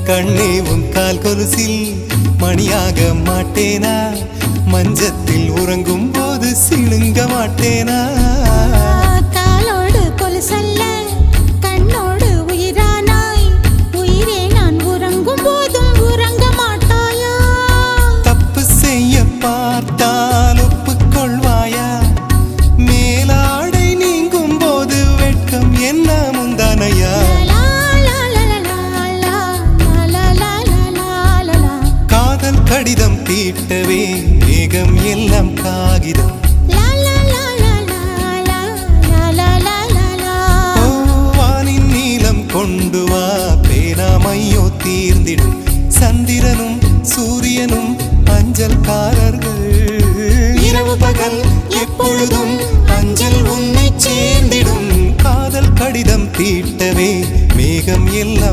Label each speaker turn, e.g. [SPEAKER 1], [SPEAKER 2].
[SPEAKER 1] கண்ணே உன் கால் கொலுசில் மணியாக மாட்டேனா? மஞ்சத்தில் உறங்கும் போது சிணுங்க மாட்டேனா?
[SPEAKER 2] காலோடு கொலுசல்ல கண்ணோடு உயிரானாய், உயிரே நான் உறங்கும் போதும் உறங்க மாட்டாயா?
[SPEAKER 1] தப்பு செய்ய பார்த்தால் ஒப்புக்கொள்வாயா? மேலாடை நீங்கும் போது வெட்கம் என்ன முந்தானையா? காதல் கடிதம் தீட்டவே மேகம் எல்லாம் காகிதம். வானின் நீலம் கொண்டு வா, பேராமையோ தீர்ந்திடும். சந்திரனும் சூரியனும் அஞ்சல்காரர்கள். இரவு பகல் எப்பொழுதும் அஞ்சல் உன்னை சேர்ந்திடும். காதல் கடிதம் தீட்டவே மேகம் எல்லாம்